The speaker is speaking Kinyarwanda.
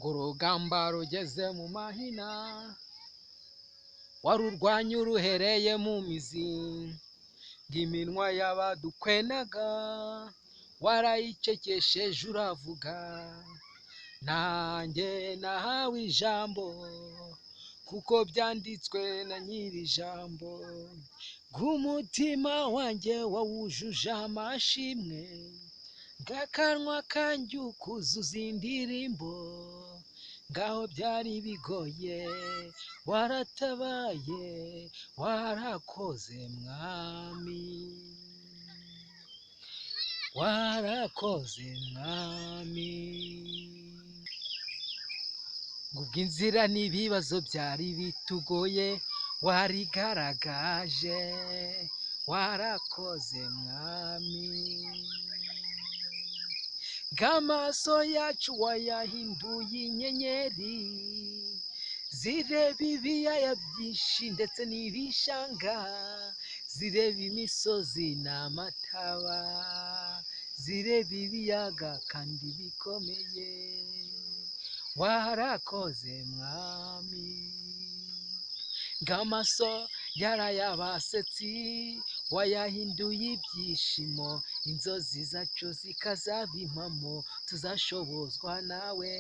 ngo urugamba rugeze mu mahina warurwanya uruhereye mu mizi, ngo iminwa y'abadukwenaga warayicekesheje uravuga, nanjye nahawe ijambo kuko byanditswe na nyiri ijambo, bw'umutima wanjye wawujuje amashimwe, bw'akanwa kanjye ukuzuza indirimbo, ngaho byari bigoye waratabaye warakoze mwami, warakoze mwami. Ngubwo inzira n'ibibazo byari bitugoye warigaragaje, warakoze mwami, ng'amaso yacu wayahinduye inyenyeri zireba ibiyaya byinshi ndetse n'ibishanga, zireba imisozi n'amataba, zireba ibiyaga kandi bikomeye, warakoze mwami, ng'amaso yarayabasetsi wayahinduye ibyishimo, inzozi zacu zikazaba impamo tuzashobozwa nawe,